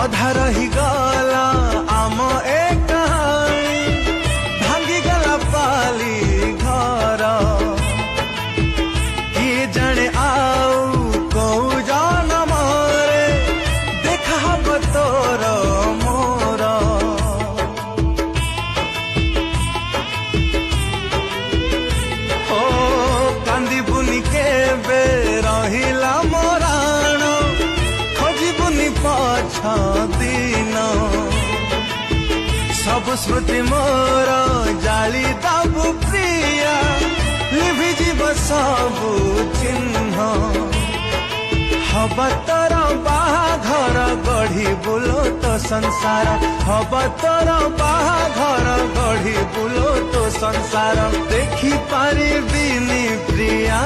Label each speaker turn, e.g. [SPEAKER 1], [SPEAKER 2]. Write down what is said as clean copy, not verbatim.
[SPEAKER 1] अधा रही गला आम ए कहानी भांगी गला पाली घर किए जाने आउ कौ जान मोरे देखा हब तोर मोर ओ कांदी बुनी के बे रहिला मोराण खोजी बुनी पाछ दिन सब स्मृति मोर जाली दाबु प्रिया लिभि जीव सबु चिन्ह हब तोर बाहाघर गढ़ी बुलो तो संसार हब तोर बाहाघर गढ़ी बुलो तो संसार देखी पारिबिनी प्रिया।